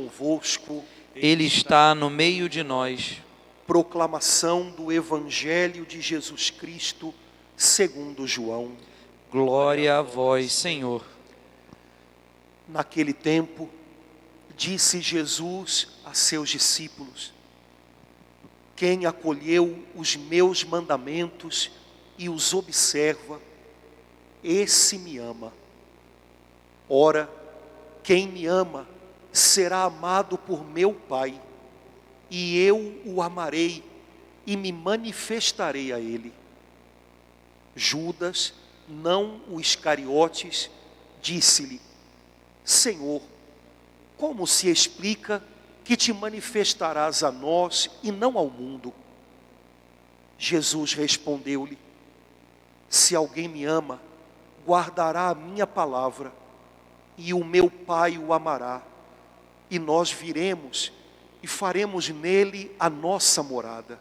Convosco, Ele está no meio de nós. proclamação do Evangelho de Jesus Cristo, segundo João. Glória a vós, Senhor. Naquele tempo, disse Jesus a seus discípulos: quem acolheu os meus mandamentos e os observa, esse me ama. Ora, quem me ama será amado por meu Pai, e eu o amarei e me manifestarei a ele. Judas, não o Iscariotes, disse-lhe: Senhor, como se explica que te manifestarás a nós e não ao mundo? Jesus respondeu-lhe: se alguém me ama, guardará a minha palavra, e o meu Pai o amará, e nós viremos e faremos nele a nossa morada.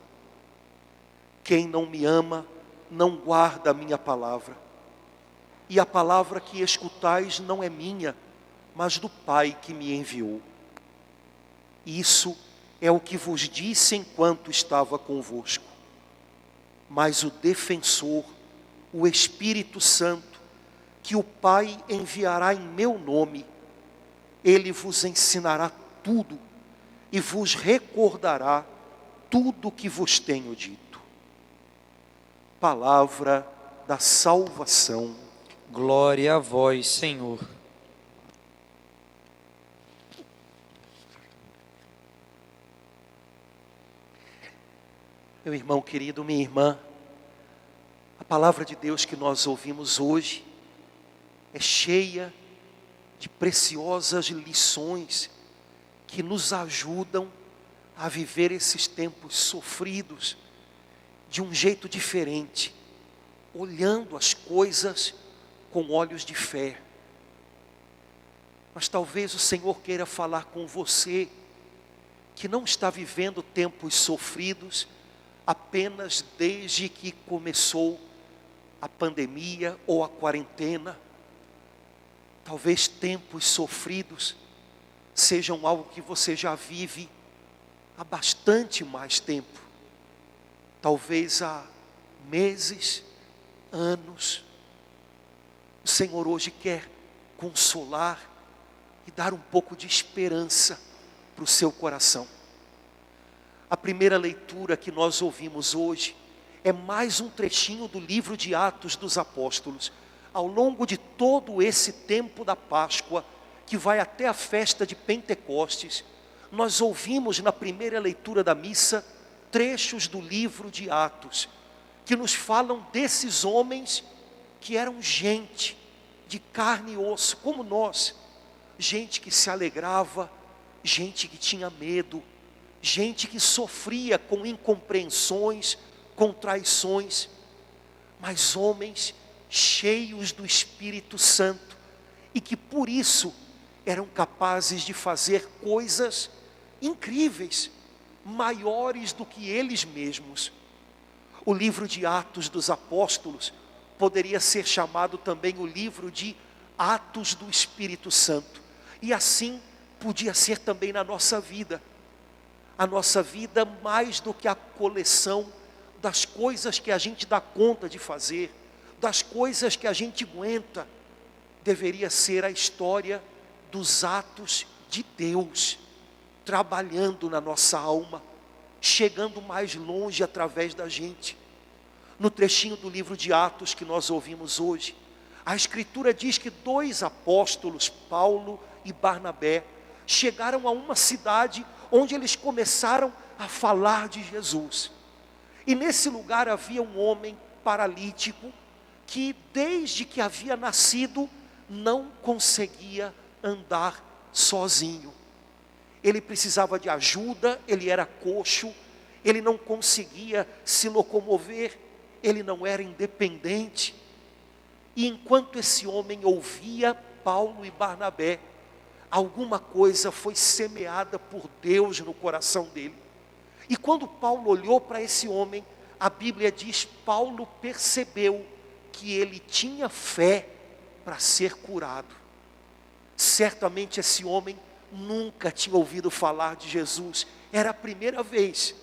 Quem não me ama, não guarda a minha palavra, e a palavra que escutais não é minha, mas do Pai que me enviou. Isso é o que vos disse enquanto estava convosco. Mas o defensor, o Espírito Santo, que o Pai enviará em meu nome, ele vos ensinará tudo e vos recordará tudo o que vos tenho dito. Palavra da salvação. Glória a vós, Senhor. Meu irmão querido, minha irmã, a palavra de Deus que nós ouvimos hoje é cheia de preciosas lições que nos ajudam a viver esses tempos sofridos de um jeito diferente, olhando as coisas com olhos de fé. Mas talvez o Senhor queira falar com você que não está vivendo tempos sofridos apenas desde que começou a pandemia ou a quarentena. Talvez tempos sofridos sejam algo que você já vive há bastante mais tempo. Talvez há meses, anos. O Senhor hoje quer consolar e dar um pouco de esperança para o seu coração. A primeira leitura que nós ouvimos hoje é mais um trechinho do livro de Atos dos Apóstolos. Ao longo de todo esse tempo da Páscoa, que vai até a festa de Pentecostes, nós ouvimos na primeira leitura da missa trechos do livro de Atos, que nos falam desses homens que eram gente de carne e osso, como nós, gente que se alegrava, gente que tinha medo, gente que sofria com incompreensões, com traições, mas homens cheios do Espírito Santo, e que por isso eram capazes de fazer coisas incríveis, maiores do que eles mesmos. O livro de Atos dos Apóstolos poderia ser chamado também o livro de Atos do Espírito Santo, e assim podia ser também na nossa vida. A nossa vida, mais do que a coleção das coisas que a gente dá conta de fazer, das coisas que a gente aguenta, deveria ser a história dos atos de Deus, trabalhando na nossa alma, chegando mais longe através da gente. No trechinho do livro de Atos que nós ouvimos hoje, a Escritura diz que 2 apóstolos, Paulo e Barnabé, chegaram a uma cidade onde eles começaram a falar de Jesus. E nesse lugar havia um homem paralítico que desde que havia nascido não conseguia andar sozinho. Ele precisava de ajuda, ele era coxo, ele não conseguia se locomover, ele não era independente. E enquanto esse homem ouvia Paulo e Barnabé, alguma coisa foi semeada por Deus no coração dele. E quando Paulo olhou para esse homem, a Bíblia diz, Paulo percebeu que ele tinha fé para ser curado. Certamente esse homem nunca tinha ouvido falar de Jesus, era a primeira vez.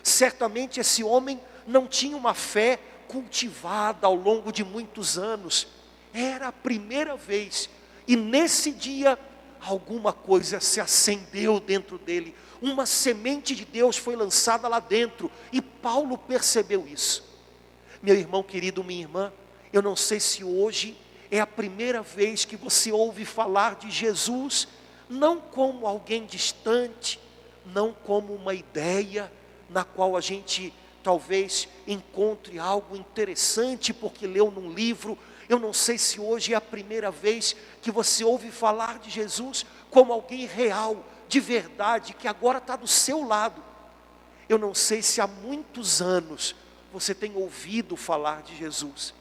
Certamente esse homem não tinha uma fé cultivada ao longo de muitos anos, era a primeira vez, e nesse dia, alguma coisa se acendeu dentro dele, uma semente de Deus foi lançada lá dentro, e Paulo percebeu isso. Meu irmão querido, minha irmã, eu não sei se hoje é a primeira vez que você ouve falar de Jesus, não como alguém distante, não como uma ideia, na qual a gente talvez encontre algo interessante, porque leu num livro. Eu não sei se hoje é a primeira vez que você ouve falar de Jesus, como alguém real, de verdade, que agora está do seu lado. Eu não sei se há muitos anos você tem ouvido falar de Jesus,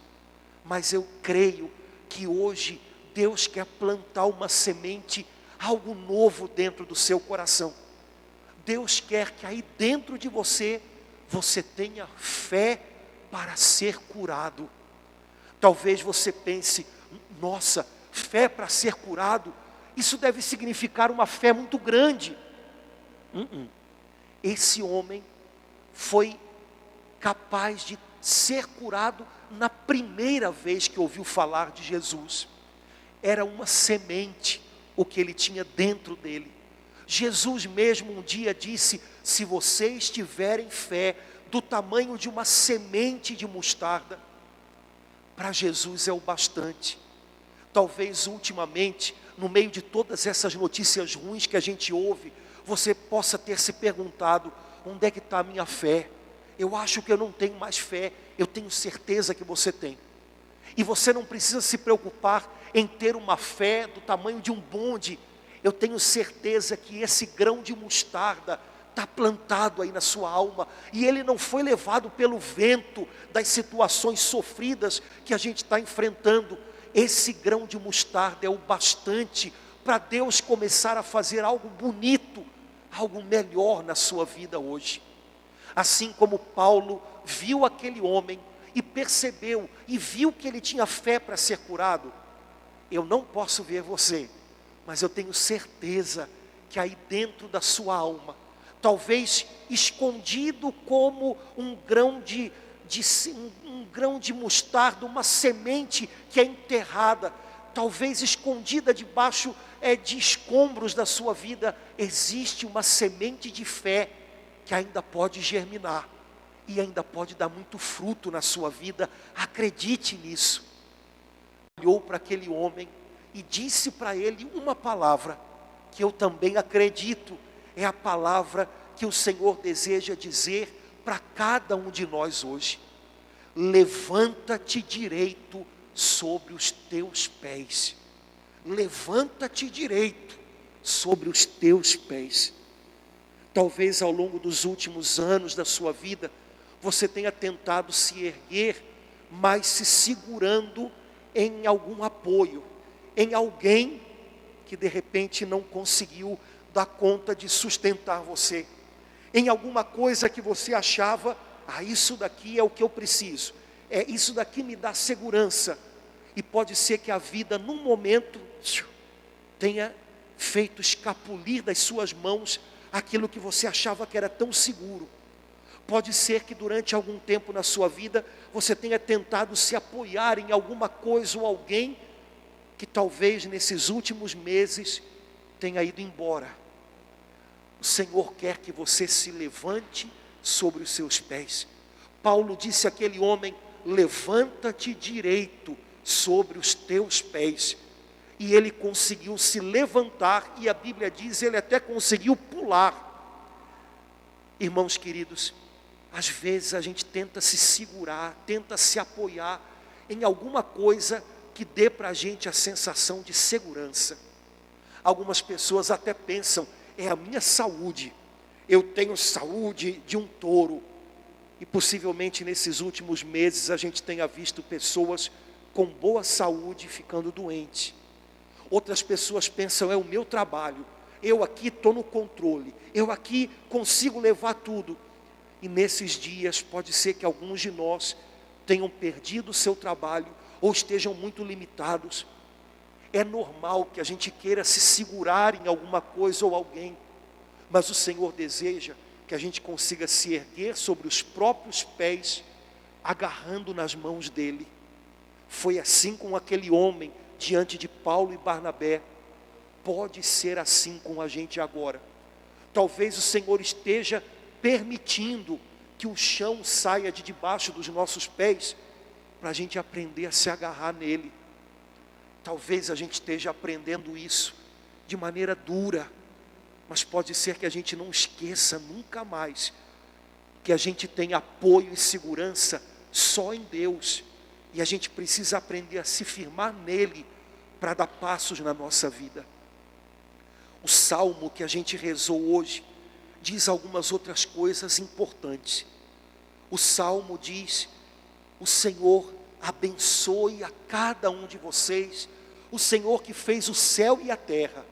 mas eu creio que hoje Deus quer plantar uma semente, algo novo dentro do seu coração. Deus quer que aí dentro de você, você tenha fé para ser curado. Talvez você pense, nossa, fé para ser curado, isso deve significar uma fé muito grande. Esse homem foi capaz de ser curado na primeira vez que ouviu falar de Jesus. Era uma semente o que ele tinha dentro dele. Jesus mesmo um dia disse, se vocês tiverem fé do tamanho de uma semente de mostarda, para Jesus é o bastante. Talvez ultimamente, no meio de todas essas notícias ruins que a gente ouve, você possa ter se perguntado, onde é que está a minha fé? Eu acho que eu não tenho mais fé. Eu tenho certeza que você tem. E você não precisa se preocupar em ter uma fé do tamanho de um bonde. Eu tenho certeza que esse grão de mostarda está plantado aí na sua alma, e ele não foi levado pelo vento das situações sofridas que a gente está enfrentando. Esse grão de mostarda é o bastante para Deus começar a fazer algo bonito, algo melhor na sua vida hoje. Assim como Paulo viu aquele homem e percebeu e viu que ele tinha fé para ser curado, eu não posso ver você, mas eu tenho certeza que aí dentro da sua alma, talvez escondido como um grão de mostarda, uma semente que é enterrada, talvez escondida debaixo de escombros da sua vida, existe uma semente de fé que ainda pode germinar e ainda pode dar muito fruto na sua vida. Acredite nisso. Olhou para aquele homem e disse para ele uma palavra que eu também acredito, é a palavra que o Senhor deseja dizer para cada um de nós hoje: levanta-te direito sobre os teus pés. Levanta-te direito sobre os teus pés. Talvez ao longo dos últimos anos da sua vida, você tenha tentado se erguer, mas se segurando em algum apoio, em alguém que de repente não conseguiu dar conta de sustentar você, em alguma coisa que você achava, isso daqui é o que eu preciso, isso daqui me dá segurança, e pode ser que a vida num momento tenha feito escapulir das suas mãos aquilo que você achava que era tão seguro. Pode ser que durante algum tempo na sua vida, você tenha tentado se apoiar em alguma coisa ou alguém, que talvez nesses últimos meses tenha ido embora. O Senhor quer que você se levante sobre os seus pés. Paulo disse àquele homem, levanta-te direito sobre os teus pés. E ele conseguiu se levantar, e a Bíblia diz, ele até conseguiu pular. Irmãos queridos, às vezes a gente tenta se segurar, tenta se apoiar em alguma coisa que dê para a gente a sensação de segurança. Algumas pessoas até pensam, é a minha saúde, eu tenho saúde de um touro. E possivelmente nesses últimos meses a gente tenha visto pessoas com boa saúde ficando doentes. Outras pessoas pensam, é o meu trabalho, eu aqui estou no controle, eu aqui consigo levar tudo. E nesses dias pode ser que alguns de nós tenham perdido o seu trabalho, ou estejam muito limitados. É normal que a gente queira se segurar em alguma coisa ou alguém, mas o Senhor deseja que a gente consiga se erguer sobre os próprios pés, agarrando nas mãos dele. Foi assim com aquele homem diante de Paulo e Barnabé. Pode ser assim com a gente agora. Talvez o Senhor esteja permitindo que o chão saia de debaixo dos nossos pés, para a gente aprender a se agarrar nele. Talvez a gente esteja aprendendo isso de maneira dura, mas pode ser que a gente não esqueça nunca mais que a gente tem apoio e segurança só em Deus, e a gente precisa aprender a se firmar nele para dar passos na nossa vida. O salmo que a gente rezou hoje diz algumas outras coisas importantes. O salmo diz: o Senhor abençoe a cada um de vocês, o Senhor que fez o céu e a terra.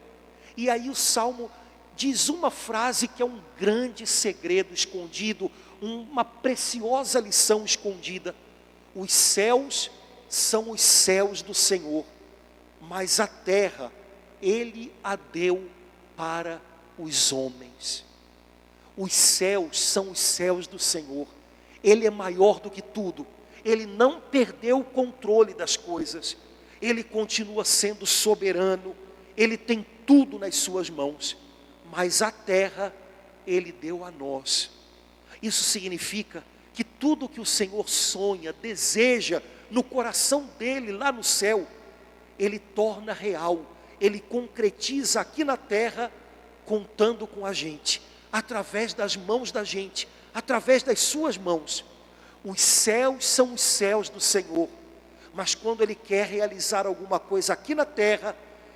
E aí o salmo diz uma frase que é um grande segredo escondido, uma preciosa lição escondida: os céus são os céus do Senhor, mas a terra Ele a deu para os homens. Os céus são os céus do Senhor. Ele é maior do que tudo. Ele não perdeu o controle das coisas. Ele continua sendo soberano. Ele tem tudo nas suas mãos. Mas a terra Ele deu a nós. Isso significa que tudo que o Senhor sonha, deseja no coração dele lá no céu, Ele torna real. Ele concretiza aqui na terra, contando com a gente, através das mãos da gente, através das suas mãos. Os céus são os céus do Senhor, mas quando Ele quer realizar alguma coisa aqui na terra,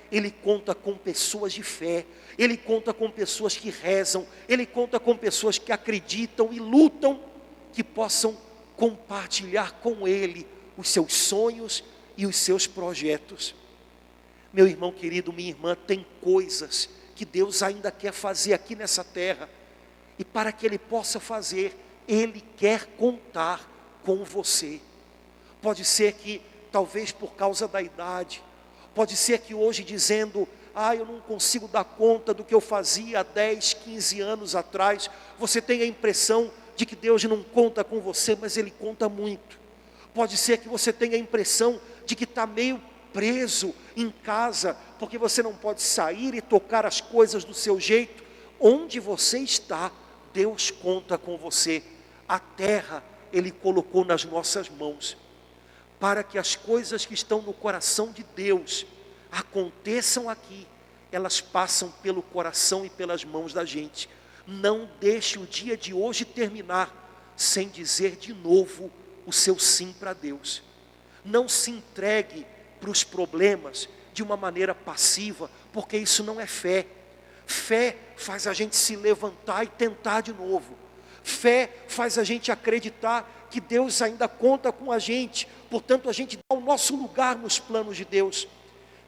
Ele conta com pessoas de fé, Ele conta com pessoas que rezam, Ele conta com pessoas que acreditam e lutam, que possam compartilhar com Ele os seus sonhos e os seus projetos. Meu irmão querido, minha irmã, tem coisas que Deus ainda quer fazer aqui nessa terra, e para que Ele possa fazer, Ele quer contar com você. Pode ser que, talvez por causa da idade, pode ser que hoje dizendo: eu não consigo dar conta do que eu fazia há 10, 15 anos atrás, você tem a impressão de que Deus não conta com você, mas Ele conta muito. Pode ser que você tenha a impressão de que está meio preso em casa, porque você não pode sair e tocar as coisas do seu jeito. Onde você está, Deus conta com você. A terra Ele colocou nas nossas mãos, para que as coisas que estão no coração de Deus aconteçam aqui, elas passam pelo coração e pelas mãos da gente. Não deixe o dia de hoje terminar sem dizer de novo o seu sim para Deus. Não se entregue para os problemas de uma maneira passiva, porque isso não é fé. Fé faz a gente se levantar e tentar de novo. Fé faz a gente acreditar que Deus ainda conta com a gente, portanto a gente dá o nosso lugar nos planos de Deus.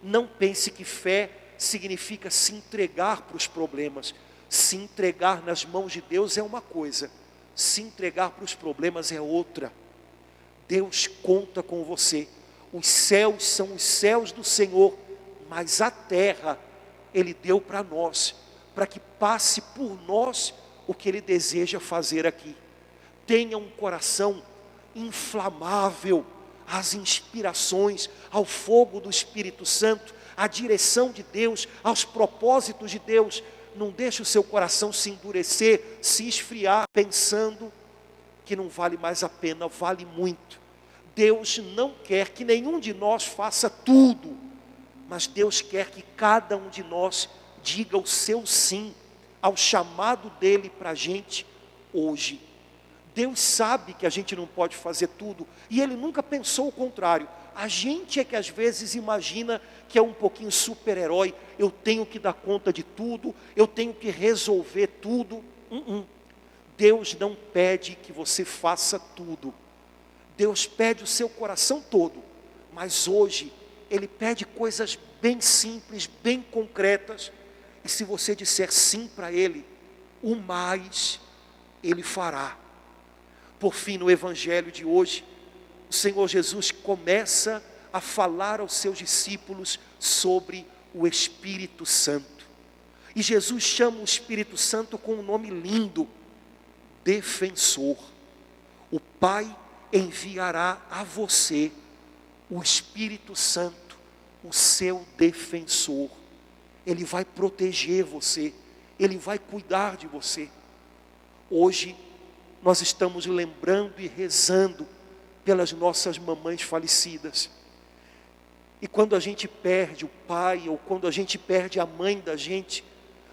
Não pense que fé significa se entregar para os problemas. Se entregar nas mãos de Deus é uma coisa, se entregar para os problemas é outra. Deus conta com você. Os céus são os céus do Senhor, mas a terra Ele deu para nós, para que passe por nós o que Ele deseja fazer aqui. Tenha um coração inflamável às inspirações, ao fogo do Espírito Santo, à direção de Deus, aos propósitos de Deus. Não deixe o seu coração se endurecer, se esfriar, pensando que não vale mais a pena. Vale muito. Deus não quer que nenhum de nós faça tudo, mas Deus quer que cada um de nós diga o seu sim ao chamado dEle para a gente hoje. Deus sabe que a gente não pode fazer tudo, e Ele nunca pensou o contrário. A gente é que às vezes imagina que é um pouquinho super-herói. Eu tenho que dar conta de tudo, eu tenho que resolver tudo. Deus não pede que você faça tudo. Deus pede o seu coração todo, mas hoje Ele pede coisas bem simples, bem concretas, e se você disser sim para Ele, o mais Ele fará. Por fim, no Evangelho de hoje, o Senhor Jesus começa a falar aos seus discípulos sobre o Espírito Santo. E Jesus chama o Espírito Santo com um nome lindo: defensor. O Pai enviará a você o Espírito Santo, o seu defensor. Ele vai proteger você, Ele vai cuidar de você. Hoje nós estamos lembrando e rezando pelas nossas mamães falecidas. E quando a gente perde o pai, ou quando a gente perde a mãe da gente,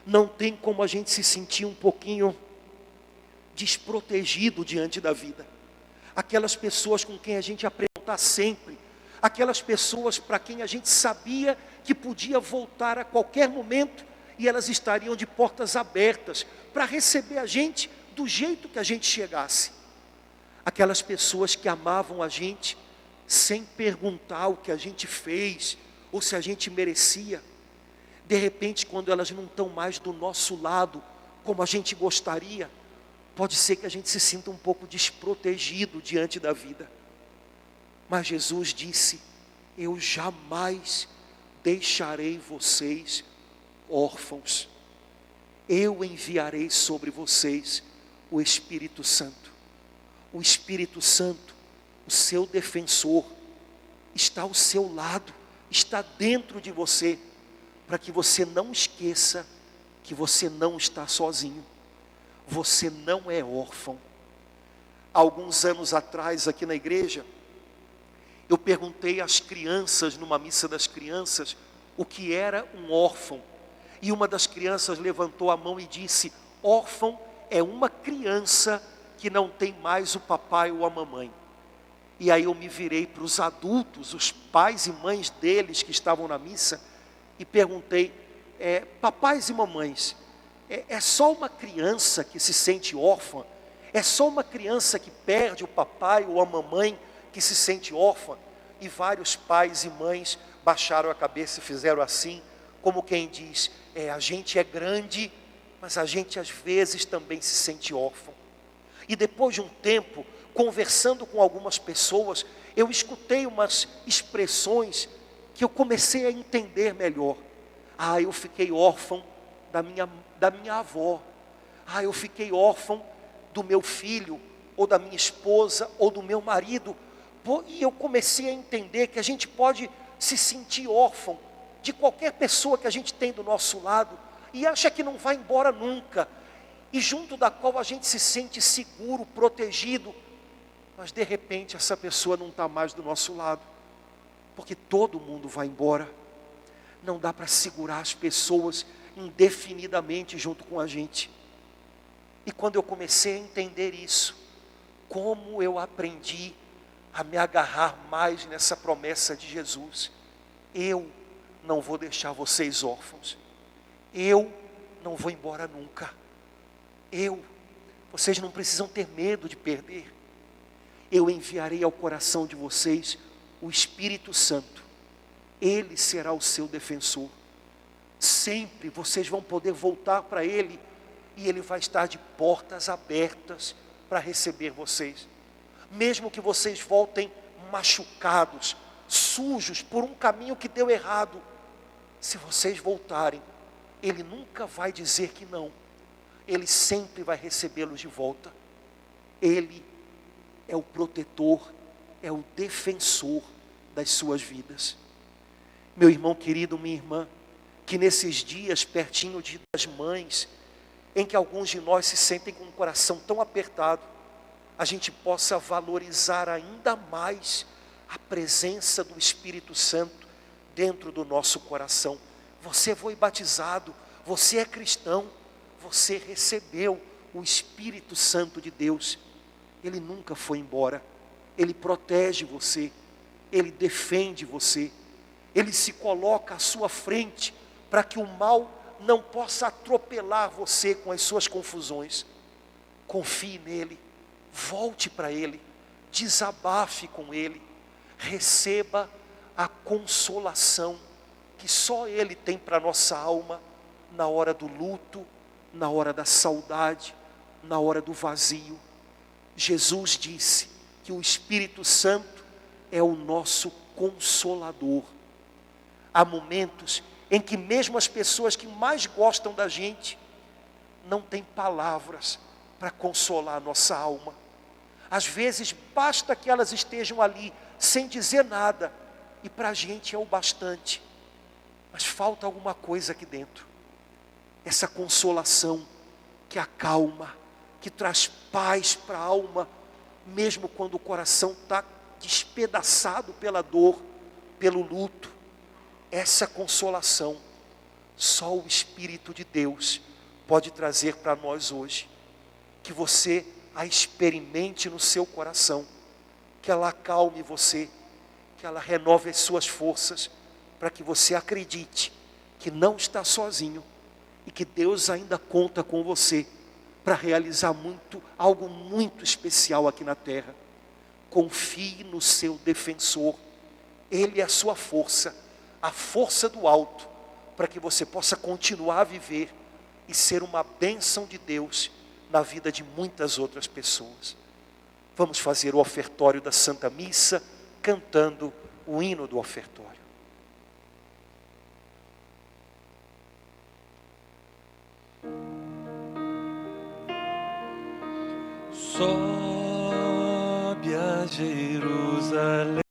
não tem como a gente se sentir um pouquinho desprotegido diante da vida. Aquelas pessoas com quem a gente aprende a estar sempre, aquelas pessoas para quem a gente sabia que podia voltar a qualquer momento, e elas estariam de portas abertas para receber a gente do jeito que a gente chegasse. Aquelas pessoas que amavam a gente sem perguntar o que a gente fez ou se a gente merecia. De repente, quando elas não estão mais do nosso lado como a gente gostaria, pode ser que a gente se sinta um pouco desprotegido diante da vida. Mas Jesus disse: eu jamais deixarei vocês órfãos. Eu enviarei sobre vocês o Espírito Santo. O Espírito Santo, o seu defensor, está ao seu lado, está dentro de você, para que você não esqueça que você não está sozinho. Você não é órfão. Há alguns anos atrás, aqui na igreja, eu perguntei às crianças, numa missa das crianças, o que era um órfão. E uma das crianças levantou a mão e disse: órfão é uma criança que não tem mais o papai ou a mamãe. E aí eu me virei para os adultos, os pais e mães deles que estavam na missa, e perguntei: papais e mamães, é só uma criança que se sente órfã? É só uma criança que perde o papai ou a mamãe que se sente órfã? E vários pais e mães baixaram a cabeça e fizeram assim, como quem diz: a gente é grande, mas a gente às vezes também se sente órfão. E depois de um tempo, conversando com algumas pessoas, eu escutei umas expressões que eu comecei a entender melhor. Eu fiquei órfão da minha avó. Eu fiquei órfão do meu filho, ou da minha esposa, ou do meu marido. E eu comecei a entender que a gente pode se sentir órfão de qualquer pessoa que a gente tem do nosso lado, e acha que não vai embora nunca, e junto da qual a gente se sente seguro, protegido, mas de repente essa pessoa não está mais do nosso lado, porque todo mundo vai embora. Não dá para segurar as pessoas indefinidamente junto com a gente. E quando eu comecei a entender isso, como eu aprendi a me agarrar mais nessa promessa de Jesus: eu não vou deixar vocês órfãos, eu não vou embora nunca, vocês não precisam ter medo de perder, eu enviarei ao coração de vocês o Espírito Santo, Ele será o seu defensor, sempre vocês vão poder voltar para Ele, e Ele vai estar de portas abertas para receber vocês, mesmo que vocês voltem machucados, sujos por um caminho que deu errado. Se vocês voltarem, Ele nunca vai dizer que não, Ele sempre vai recebê-los de volta. Ele é o protetor, é o defensor das suas vidas. Meu irmão querido, minha irmã, que nesses dias pertinho das mães, em que alguns de nós se sentem com o coração tão apertado, a gente possa valorizar ainda mais a presença do Espírito Santo dentro do nosso coração. Você foi batizado, você é cristão, você recebeu o Espírito Santo de Deus. Ele nunca foi embora, Ele protege você, Ele defende você, Ele se coloca à sua frente para que o mal não possa atropelar você com as suas confusões. Confie nele, volte para Ele, desabafe com Ele, receba a consolação que só Ele tem para a nossa alma, na hora do luto, na hora da saudade, na hora do vazio. Jesus disse que o Espírito Santo é o nosso consolador. Há momentos em que mesmo as pessoas que mais gostam da gente não têm palavras para consolar a nossa alma. Às vezes basta que elas estejam ali sem dizer nada, e para a gente é o bastante. Mas falta alguma coisa aqui dentro. Essa consolação que acalma, que traz paz para a alma, mesmo quando o coração está despedaçado pela dor, pelo luto. Essa consolação, só o Espírito de Deus pode trazer para nós hoje. Que você a experimente no seu coração, que ela acalme você, que ela renove as suas forças, para que você acredite que não está sozinho, e que Deus ainda conta com você, para realizar algo muito especial aqui na terra. Confie no seu defensor, Ele é a sua força, a força do alto, para que você possa continuar a viver, e ser uma bênção de Deus, na vida de muitas outras pessoas. Vamos fazer o ofertório da Santa Missa, cantando o hino do ofertório. Sobe a Jerusalém.